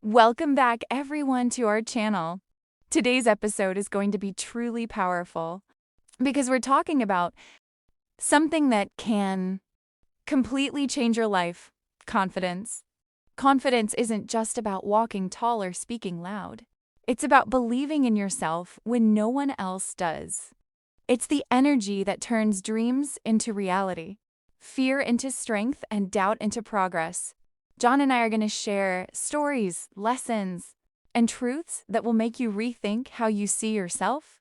Welcome back, everyone, to our channel. Today's episode is going to be truly powerful because we're talking about something that can completely change your life: confidence. Confidence isn't just about walking tall or speaking loud. It's about believing in yourself when no one else does. It's the energy that turns dreams into reality, fear into strength, and doubt into progress. John and I are going to share stories, lessons, and truths that will make you rethink how you see yourself.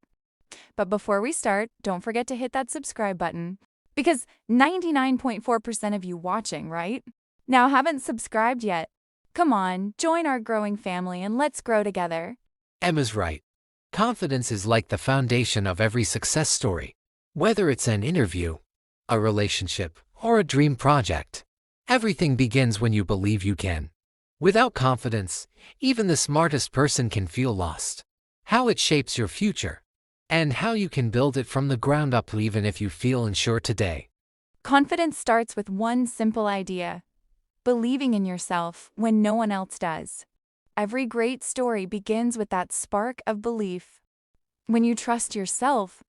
But before we start, don't forget to hit that subscribe button, because 99.4% of you watching, right? Now haven't subscribed yet? Come on, join our growing family and let's grow together. Emma's right. Confidence is like the foundation of every success story. Whether it's an interview, a relationship, or a dream project, everything begins when you believe you can. Without confidence, even the smartest person can feel lost. How it shapes your future, and how you can build it from the ground up even if you feel unsure today. Confidence starts with one simple idea: believing in yourself when no one else does. Every great story begins with that spark of belief. When you trust yourself,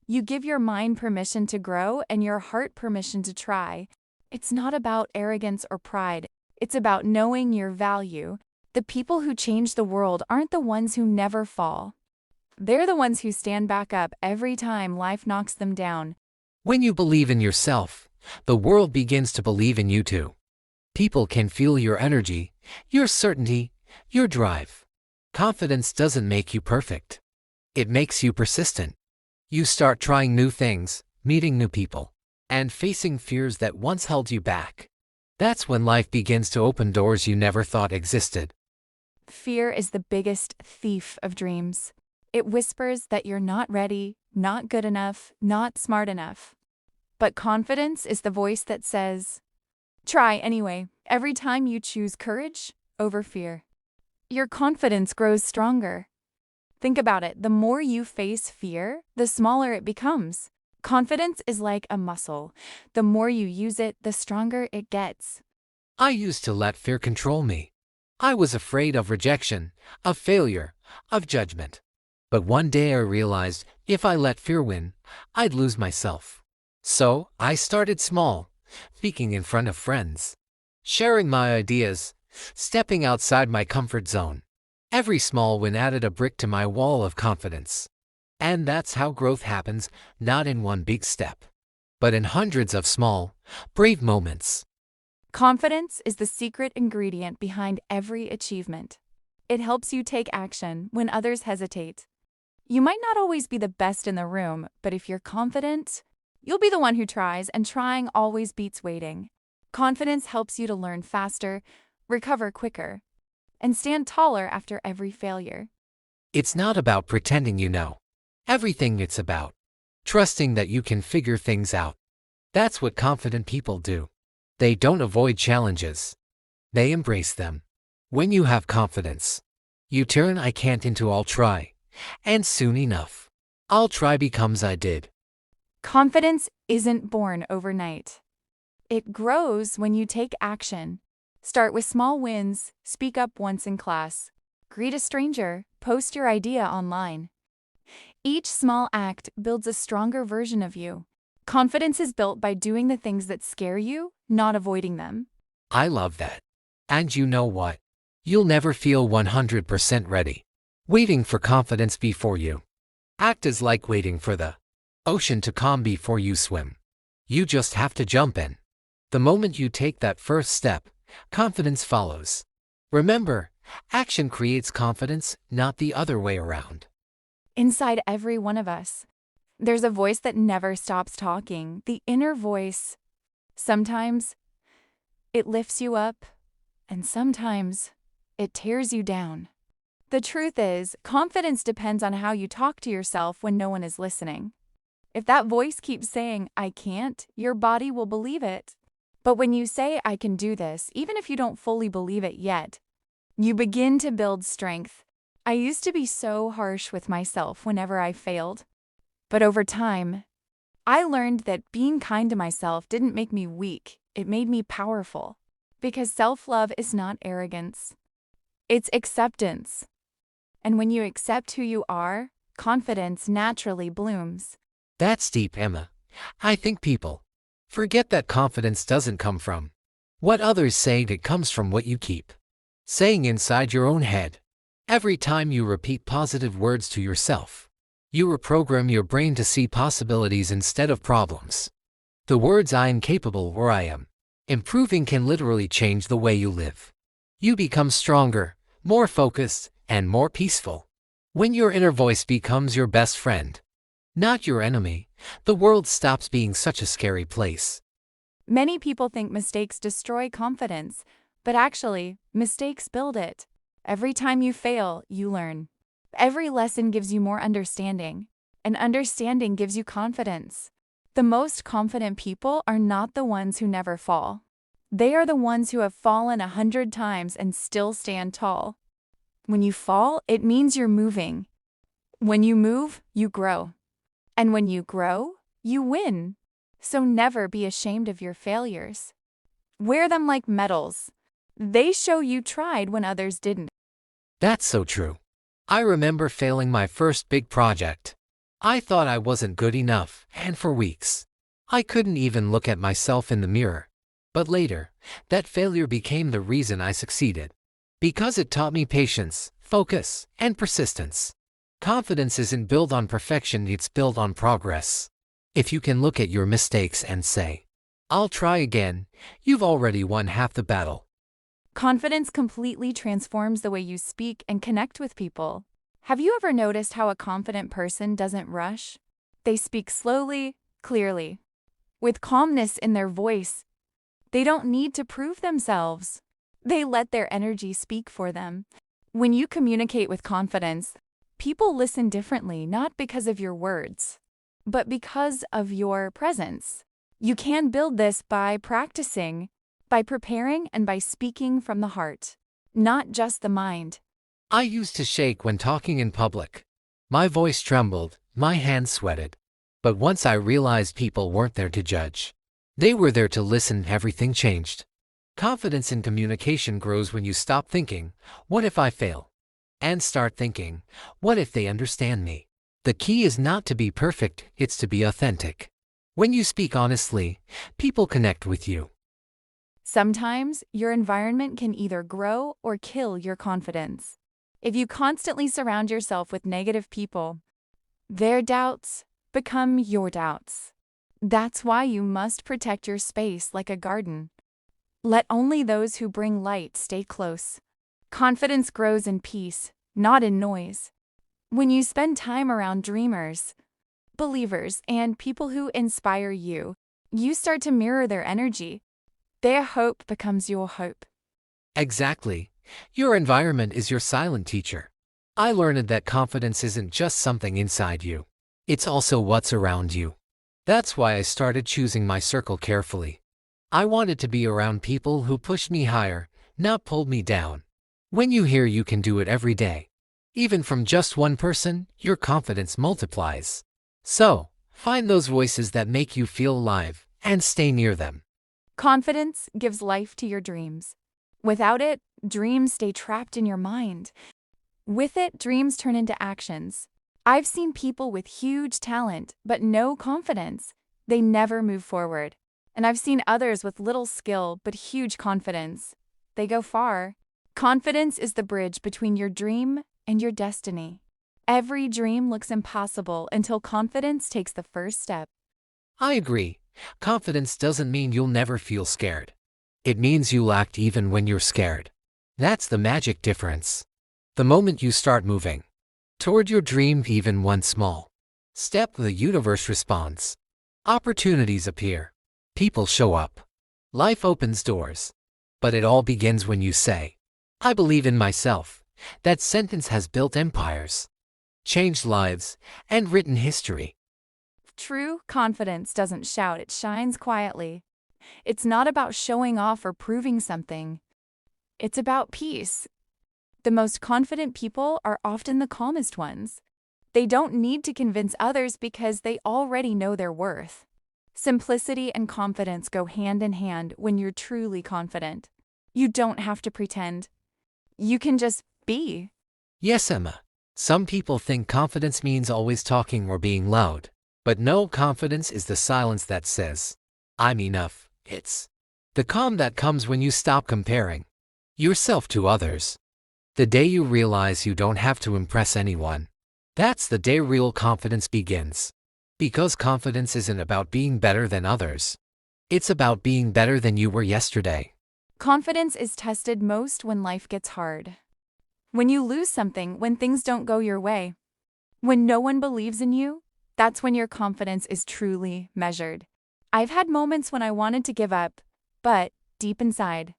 you give your mind permission to grow and your heart permission to try. It's not about arrogance or pride. It's about knowing your value. The people who change the world aren't the ones who never fall. They're the ones who stand back up every time life knocks them down. When you believe in yourself, the world begins to believe in you too. People can feel your energy, your certainty, your drive. Confidence doesn't make you perfect. It makes you persistent. You start trying new things, meeting new people, and facing fears that once held you back. That's when life begins to open doors you never thought existed. Fear is the biggest thief of dreams. It whispers that you're not ready, not good enough, not smart enough. But confidence is the voice that says, try anyway. Every time you choose courage over fear, your confidence grows stronger. Think about it. The more you face fear, the smaller it becomes. Confidence is like a muscle. The more you use it, the stronger it gets. I used to let fear control me. I was afraid of rejection, of failure, of judgment. But one day I realized if I let fear win, I'd lose myself. So I started small, speaking in front of friends, sharing my ideas, stepping outside my comfort zone. Every small win added a brick to my wall of confidence. And that's how growth happens, not in one big step, but in hundreds of small, brave moments. Confidence is the secret ingredient behind every achievement. It helps you take action when others hesitate. You might not always be the best in the room, but if you're confident, you'll be the one who tries, and trying always beats waiting. Confidence helps you to learn faster, recover quicker, and stand taller after every failure. It's not about pretending you know everything. It's about trusting that you can figure things out. That's what confident people do. They don't avoid challenges. They embrace them. When you have confidence, you turn "I can't" into "I'll try." And soon enough, "I'll try" becomes "I did." Confidence isn't born overnight. It grows when you take action. Start with small wins, speak up once in class, greet a stranger, post your idea online. Each small act builds a stronger version of you. Confidence is built by doing the things that scare you, not avoiding them. I love that. And you know what? You'll never feel 100% ready. Waiting for confidence before you act is like waiting for the ocean to calm before you swim. You just have to jump in. The moment you take that first step, confidence follows. Remember, action creates confidence, not the other way around. Inside every one of us, there's a voice that never stops talking, the inner voice. Sometimes it lifts you up, and sometimes it tears you down. The truth is, confidence depends on how you talk to yourself when no one is listening. If that voice keeps saying, "I can't," your body will believe it. But when you say, "I can do this," even if you don't fully believe it yet, you begin to build strength. I used to be so harsh with myself whenever I failed. But over time, I learned that being kind to myself didn't make me weak, it made me powerful. Because self-love is not arrogance. It's acceptance. And when you accept who you are, confidence naturally blooms. That's deep, Emma. I think people forget that confidence doesn't come from what others say, it comes from what you keep saying inside your own head. Every time you repeat positive words to yourself, you reprogram your brain to see possibilities instead of problems. The words "I am capable" or "I am improving" can literally change the way you live. You become stronger, more focused, and more peaceful. When your inner voice becomes your best friend, not your enemy, the world stops being such a scary place. Many people think mistakes destroy confidence, but actually, mistakes build it. Every time you fail, you learn. Every lesson gives you more understanding, and understanding gives you confidence. The most confident people are not the ones who never fall. They are the ones who have fallen 100 times and still stand tall. When you fall, it means you're moving. When you move, you grow. And when you grow, you win. So never be ashamed of your failures. Wear them like medals. They show you tried when others didn't. That's so true. I remember failing my first big project. I thought I wasn't good enough, and for weeks, I couldn't even look at myself in the mirror. But later, that failure became the reason I succeeded. Because it taught me patience, focus, and persistence. Confidence isn't built on perfection, it's built on progress. If you can look at your mistakes and say, "I'll try again," you've already won half the battle. Confidence completely transforms the way you speak and connect with people. Have you ever noticed how a confident person doesn't rush? They speak slowly, clearly, with calmness in their voice. They don't need to prove themselves. They let their energy speak for them. When you communicate with confidence, people listen differently, not because of your words, but because of your presence. You can build this by practicing, by preparing, and by speaking from the heart, not just the mind. I used to shake when talking in public. My voice trembled, my hands sweated. But once I realized people weren't there to judge, they were there to listen, everything changed. Confidence in communication grows when you stop thinking, "What if I fail?" and start thinking, "What if they understand me?" The key is not to be perfect, it's to be authentic. When you speak honestly, people connect with you. Sometimes your environment can either grow or kill your confidence. If you constantly surround yourself with negative people, their doubts become your doubts. That's why you must protect your space like a garden. Let only those who bring light stay close. Confidence grows in peace, not in noise. When you spend time around dreamers, believers, and people who inspire you, you start to mirror their energy. Their hope becomes your hope. Exactly. Your environment is your silent teacher. I learned that confidence isn't just something inside you. It's also what's around you. That's why I started choosing my circle carefully. I wanted to be around people who pushed me higher, not pulled me down. When you hear you can do it every day, even from just one person, your confidence multiplies. So, find those voices that make you feel alive and stay near them. Confidence gives life to your dreams. Without it, dreams stay trapped in your mind. With it, dreams turn into actions. I've seen people with huge talent but no confidence. They never move forward. And I've seen others with little skill but huge confidence. They go far. Confidence is the bridge between your dream and your destiny. Every dream looks impossible until confidence takes the first step. I agree. Confidence doesn't mean you'll never feel scared. It means you'll act even when you're scared. That's the magic difference. The moment you start moving toward your dream, even one small step, the universe responds. Opportunities appear. People show up. Life opens doors. But it all begins when you say, "I believe in myself." That sentence has built empires, changed lives, and written history. True confidence doesn't shout, it shines quietly. It's not about showing off or proving something. It's about peace. The most confident people are often the calmest ones. They don't need to convince others because they already know their worth. Simplicity and confidence go hand in hand when you're truly confident. You don't have to pretend. You can just be. Yes, Emma. Some people think confidence means always talking or being loud. But no, confidence is the silence that says, I'm enough. It's the calm that comes when you stop comparing yourself to others. The day you realize you don't have to impress anyone. That's the day real confidence begins. Because confidence isn't about being better than others. It's about being better than you were yesterday. Confidence is tested most when life gets hard. When you lose something, when things don't go your way. When no one believes in you, that's when your confidence is truly measured. I've had moments when I wanted to give up, but deep inside,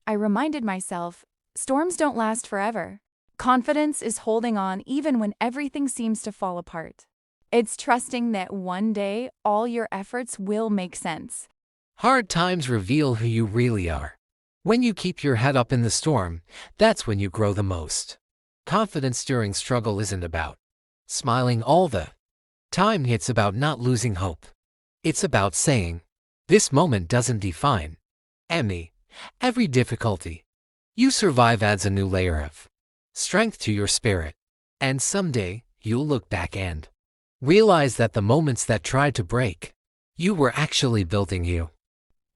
I reminded myself, storms don't last forever. Confidence is holding on even when everything seems to fall apart. It's trusting that one day all your efforts will make sense. Hard times reveal who you really are. When you keep your head up in the storm, that's when you grow the most. Confidence during struggle isn't about smiling all the time, it's about not losing hope. It's about saying, this moment doesn't define me. Every difficulty you survive adds a new layer of strength to your spirit. And someday, you'll look back and realize that the moments that tried to break you were actually building you.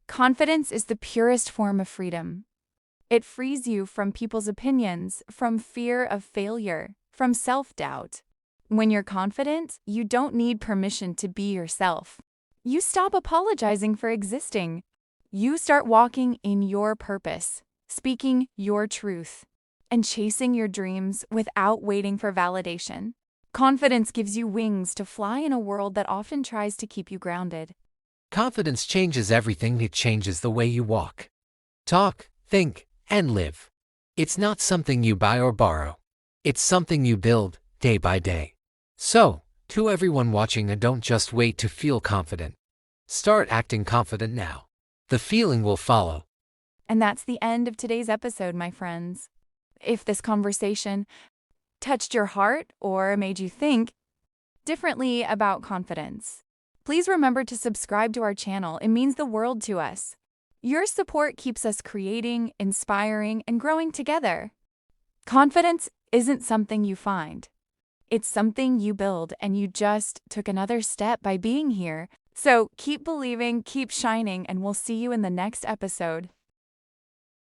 Confidence is the purest form of freedom. It frees you from people's opinions, from fear of failure, from self-doubt. When you're confident, you don't need permission to be yourself. You stop apologizing for existing. You start walking in your purpose, speaking your truth, and chasing your dreams without waiting for validation. Confidence gives you wings to fly in a world that often tries to keep you grounded. Confidence changes everything. It changes the way you walk, talk, think, and live. It's not something you buy or borrow. It's something you build day by day. So, to everyone watching, don't just wait to feel confident. Start acting confident now. The feeling will follow. And that's the end of today's episode, my friends. If this conversation touched your heart or made you think differently about confidence, please remember to subscribe to our channel. It means the world to us. Your support keeps us creating, inspiring, and growing together. Confidence isn't something you find. It's something you build, and you just took another step by being here. So keep believing, keep shining, and we'll see you in the next episode.